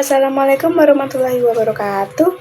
Assalamualaikum warahmatullahi wabarakatuh.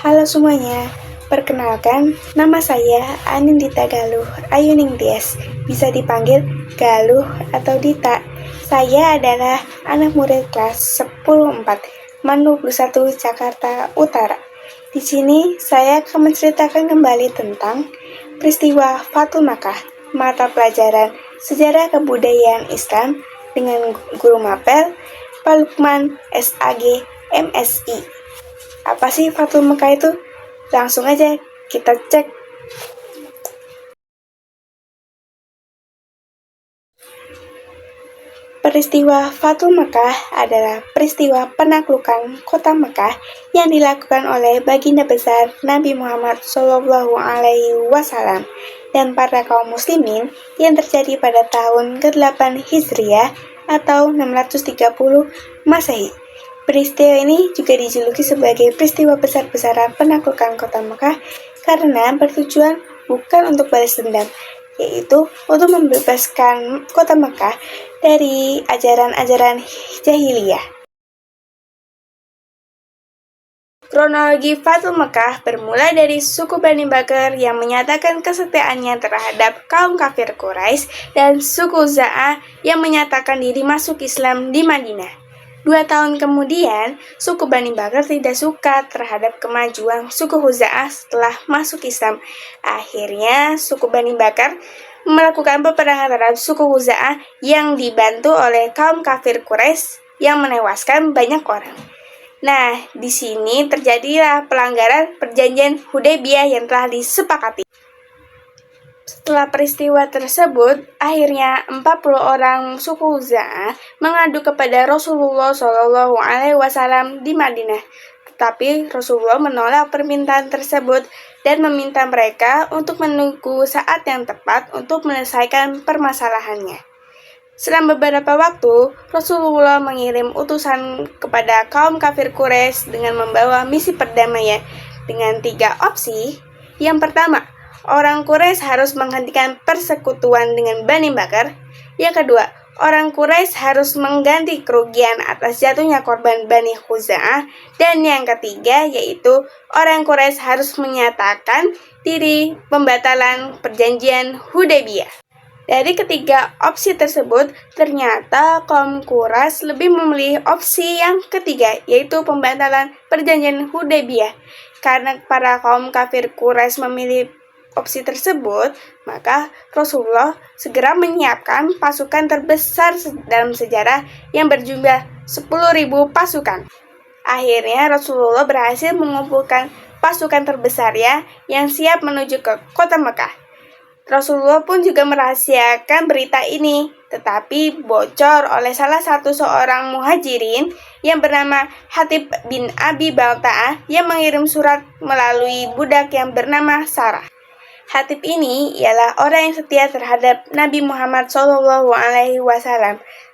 Halo semuanya, perkenalkan nama saya Anindita Galuh Ayuning Tias, bisa dipanggil Galuh atau Dita. Saya adalah anak murid kelas 10-4 MAN 21 Jakarta Utara. Di sini saya akan menceritakan kembali tentang peristiwa Fathul Makkah, mata pelajaran Sejarah Kebudayaan Islam dengan Guru Mapel Pak Lukman SAG MSI. Apa sih Fathul Makkah itu? Langsung aja kita cek. Peristiwa Fathul Makkah adalah peristiwa penaklukan kota Makkah yang dilakukan oleh baginda besar Nabi Muhammad SAW dan para kaum muslimin yang terjadi pada tahun ke-8 Hijriah atau 630 Masehi. Peristiwa ini juga dijuluki sebagai peristiwa besar-besaran penaklukan kota Makkah karena bertujuan bukan untuk balas dendam, yaitu untuk membebaskan kota Makkah dari ajaran-ajaran jahiliyah. Kronologi Fathul Makkah bermula dari suku Bani Bakr yang menyatakan kesetiaannya terhadap kaum kafir Quraisy dan suku Za'ah yang menyatakan diri masuk Islam di Madinah. 2 tahun kemudian, suku Bani Bakr tidak suka terhadap kemajuan suku Huza'ah setelah masuk Islam. Akhirnya, suku Bani Bakr melakukan peperangan terhadap suku Huza'ah yang dibantu oleh kaum kafir Quraisy yang menewaskan banyak orang. Nah, di sini terjadilah pelanggaran perjanjian Hudaybiyah yang telah disepakati. Setelah peristiwa tersebut, akhirnya 40 orang suku Za'ah mengadu kepada Rasulullah SAW di Madinah. Tetapi Rasulullah menolak permintaan tersebut dan meminta mereka untuk menunggu saat yang tepat untuk menyelesaikan permasalahannya. Setelah beberapa waktu, Rasulullah mengirim utusan kepada kaum kafir Quraisy dengan membawa misi perdamaian dengan 3 opsi. Yang pertama, orang Quraisy harus menghentikan persekutuan dengan Bani Bakr. Yang kedua, orang Quraisy harus mengganti kerugian atas jatuhnya korban Bani Khuza'ah. Dan yang ketiga, yaitu orang Quraisy harus menyatakan diri pembatalan perjanjian Hudaybiyah. Dari ketiga opsi tersebut, ternyata kaum Quraisy lebih memilih opsi yang ketiga, yaitu pembatalan perjanjian Hudaybiyah. Karena para kaum kafir Quraisy memilih opsi tersebut, maka Rasulullah segera menyiapkan pasukan terbesar dalam sejarah yang berjumlah 10.000 pasukan. Akhirnya Rasulullah berhasil mengumpulkan pasukan terbesarnya yang siap menuju ke kota Makkah. Rasulullah pun juga merahasiakan berita ini, tetapi bocor oleh salah satu seorang muhajirin yang bernama Hatib bin Abi Balta'ah yang mengirim surat melalui budak yang bernama Sarah. Hatib ini ialah orang yang setia terhadap Nabi Muhammad SAW,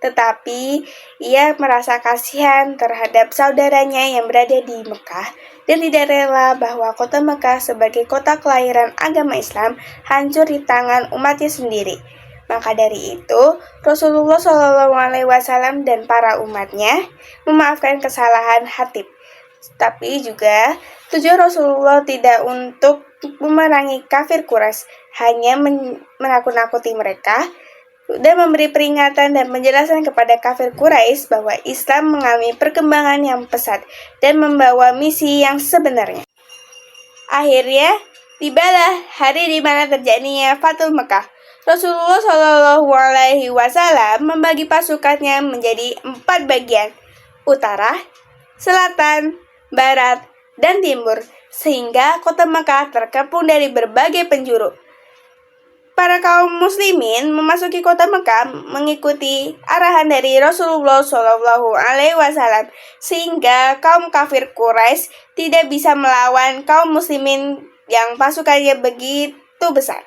tetapi ia merasa kasihan terhadap saudaranya yang berada di Mekah dan tidak rela bahwa kota Mekah sebagai kota kelahiran agama Islam hancur di tangan umatnya sendiri. Maka dari itu, Rasulullah SAW dan para umatnya memaafkan kesalahan Hatib. Tapi juga tujuan Rasulullah tidak untuk memerangi kafir Quraisy, hanya menakut-nakuti mereka dan memberi peringatan dan penjelasan kepada kafir Quraisy bahwa Islam mengalami perkembangan yang pesat dan membawa misi yang sebenarnya. Akhirnya, tibalah hari di mana terjadinya Fathul Makkah. Rasulullah SAW membagi pasukannya menjadi 4 bagian, utara, selatan, barat, dan timur, sehingga kota Makkah terkepung dari berbagai penjuru. Para kaum muslimin memasuki kota Makkah mengikuti arahan dari Rasulullah SAW, sehingga kaum kafir Quraisy tidak bisa melawan kaum muslimin yang pasukannya begitu besar.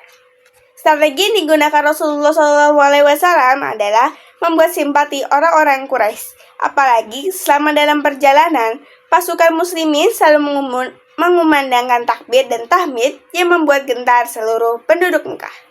Strategi yang digunakan Rasulullah SAW adalah membuat simpati orang-orang Quraisy. Apalagi selama dalam perjalanan, pasukan muslimin selalu mengumandangkan takbir dan tahmid yang membuat gentar seluruh penduduk Mekah.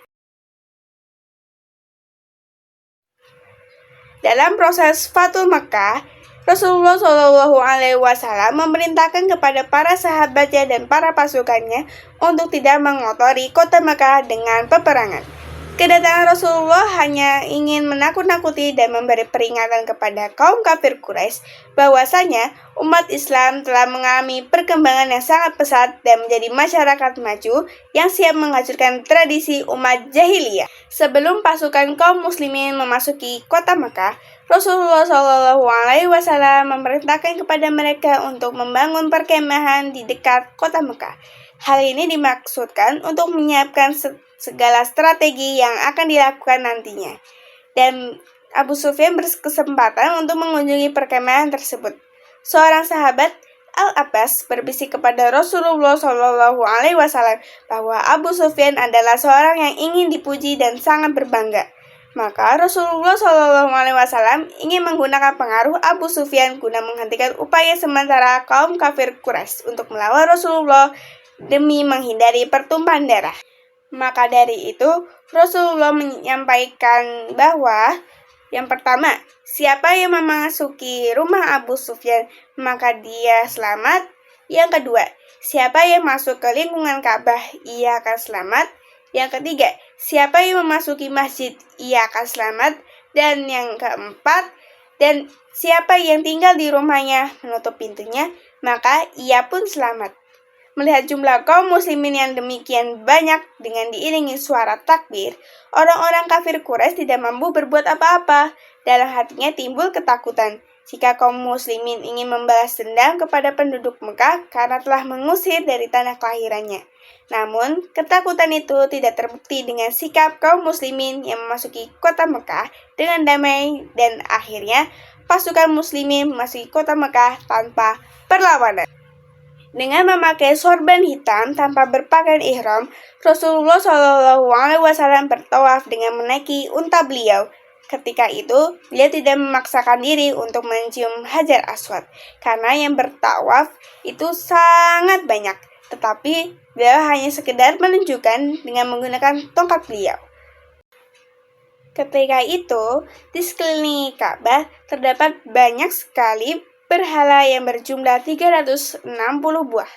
Dalam proses Fathul Makkah, Rasulullah Shallallahu Alaihi Wasallam memerintahkan kepada para sahabatnya dan para pasukannya untuk tidak mengotori kota Mekah dengan peperangan. Kedatangan Rasulullah hanya ingin menakut-nakuti dan memberi peringatan kepada kaum kafir Quraisy bahwasanya umat Islam telah mengalami perkembangan yang sangat pesat dan menjadi masyarakat maju yang siap menghancurkan tradisi umat jahiliyah. Sebelum pasukan kaum muslimin memasuki kota Mekah, Rasulullah Shallallahu Alaihi Wasallam memerintahkan kepada mereka untuk membangun perkemahan di dekat kota Mekah. Hal ini dimaksudkan untuk menyiapkan segala strategi yang akan dilakukan nantinya. Dan Abu Sufyan berkesempatan untuk mengunjungi perkemahan tersebut. Seorang sahabat, Al-Abbas, berbisik kepada Rasulullah Shallallahu Alaihi Wasallam bahwa Abu Sufyan adalah seorang yang ingin dipuji dan sangat berbangga. Maka Rasulullah Shallallahu Alaihi Wasallam ingin menggunakan pengaruh Abu Sufyan guna menghentikan upaya sementara kaum kafir Quraisy untuk melawan Rasulullah demi menghindari pertumpahan darah. Maka dari itu, Rasulullah menyampaikan bahwa yang pertama, siapa yang memasuki rumah Abu Sufyan, maka dia selamat. Yang kedua, siapa yang masuk ke lingkungan Ka'bah, ia akan selamat. Yang ketiga, siapa yang memasuki masjid, ia akan selamat. Dan yang keempat, dan siapa yang tinggal di rumahnya menutup pintunya, maka ia pun selamat. Melihat jumlah kaum muslimin yang demikian banyak dengan diiringi suara takbir, orang-orang kafir Quraisy tidak mampu berbuat apa-apa. Dalam hatinya timbul ketakutan jika kaum muslimin ingin membalas dendam kepada penduduk Mekah karena telah mengusir dari tanah kelahirannya. Namun, ketakutan itu tidak terbukti dengan sikap kaum muslimin yang memasuki kota Mekah dengan damai dan akhirnya pasukan muslimin memasuki kota Mekah tanpa perlawanan. Dengan memakai sorban hitam tanpa berpakaian ihram, Rasulullah Shallallahu Alaihi Wasallam bertawaf dengan menaiki unta beliau. Ketika itu, beliau tidak memaksakan diri untuk mencium Hajar Aswad, karena yang bertawaf itu sangat banyak. Tetapi, beliau hanya sekedar menunjukkan dengan menggunakan tongkat beliau. Ketika itu, di sekeliling Ka'bah terdapat banyak sekali berhala yang berjumlah 360 buah.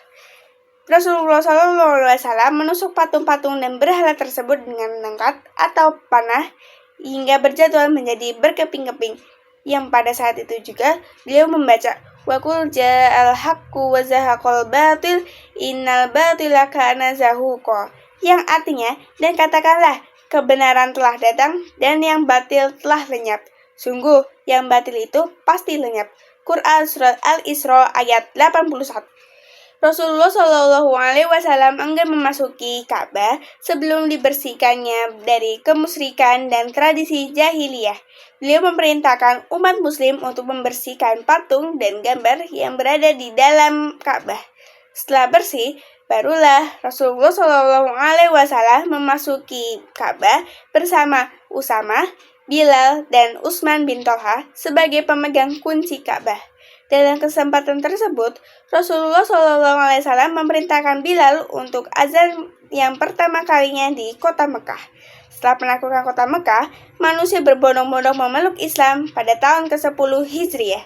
Rasulullah SAW menusuk patung-patung dan berhala tersebut dengan tongkat atau panah hingga berjadwal menjadi berkeping-keping. Yang pada saat itu juga beliau membaca wa qul ja'al haqqu wa zahaqal batil innal batila kana zahuqa, yang artinya, dan katakanlah kebenaran telah datang dan yang batil telah lenyap. Sungguh yang batil itu pasti lenyap. Quran Surat Al-Isra ayat 81. Rasulullah Shallallahu Alaihi Wasallam enggan memasuki Ka'bah sebelum dibersihkannya dari kemusyrikan dan tradisi jahiliyah. Beliau memerintahkan umat muslim untuk membersihkan patung dan gambar yang berada di dalam Ka'bah. Setelah bersih, barulah Rasulullah Shallallahu Alaihi Wasallam memasuki Ka'bah bersama Usamah, Bilal, dan Utsman bin Tolha sebagai pemegang kunci Ka'bah. Dalam kesempatan tersebut, Rasulullah SAW memerintahkan Bilal untuk azan yang pertama kalinya di kota Mekah. Setelah menaklukkan kota Mekah, manusia berbondong-bondong memeluk Islam pada tahun ke-10 Hijriah.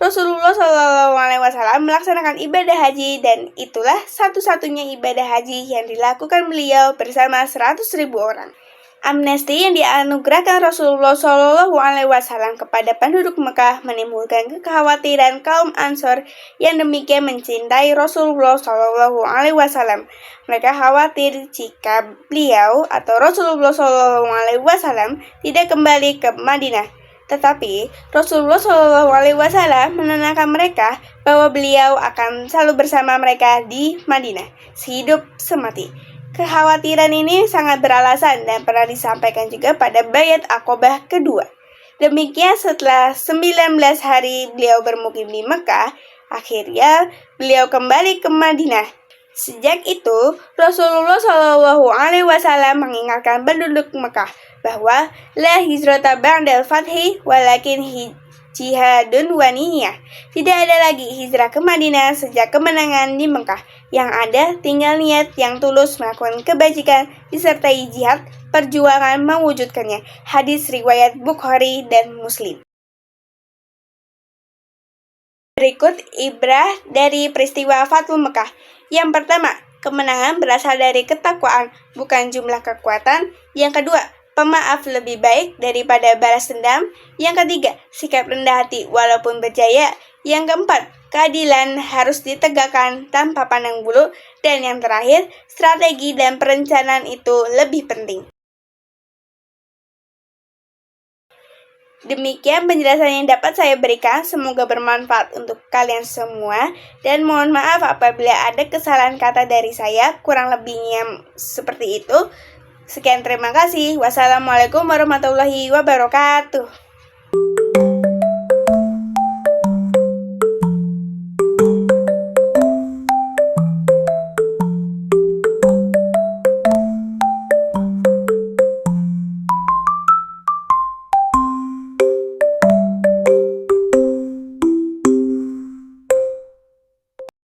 Rasulullah SAW melaksanakan ibadah haji dan itulah satu-satunya ibadah haji yang dilakukan beliau bersama 100.000 orang. Amnesti yang dianugerahkan Rasulullah SAW kepada penduduk Mekah menimbulkan kekhawatiran kaum Ansor yang demikian mencintai Rasulullah SAW. Mereka khawatir jika beliau atau Rasulullah SAW tidak kembali ke Madinah. Tetapi Rasulullah SAW menenangkan mereka bahwa beliau akan selalu bersama mereka di Madinah, sehidup semati. Kekhawatiran ini sangat beralasan dan pernah disampaikan juga pada Bayat Aqobah kedua. Demikian setelah 19 hari beliau bermukim di Mekah, akhirnya beliau kembali ke Madinah. Sejak itu, Rasulullah SAW mengingatkan penduduk Mekah bahwa la hijrata ba'dal fathi walakin jihadun wa niyah. Tidak ada lagi hijrah ke Madinah sejak kemenangan di Mekah. Yang ada tinggal niat yang tulus melakukan kebajikan disertai jihad, perjuangan mewujudkannya. Hadis riwayat Bukhari dan Muslim. Berikut ibrah dari peristiwa Fathu Mekah. Yang pertama, kemenangan berasal dari ketakwaan, bukan jumlah kekuatan. Yang kedua, pemaaf lebih baik daripada balas dendam. Yang ketiga, sikap rendah hati walaupun berjaya. Yang keempat, keadilan harus ditegakkan tanpa pandang bulu. Dan yang terakhir, strategi dan perencanaan itu lebih penting. Demikian penjelasan yang dapat saya berikan, semoga bermanfaat untuk kalian semua. Dan mohon maaf apabila ada kesalahan kata dari saya, kurang lebihnya seperti itu. Sekian, terima kasih. Wassalamualaikum warahmatullahi wabarakatuh.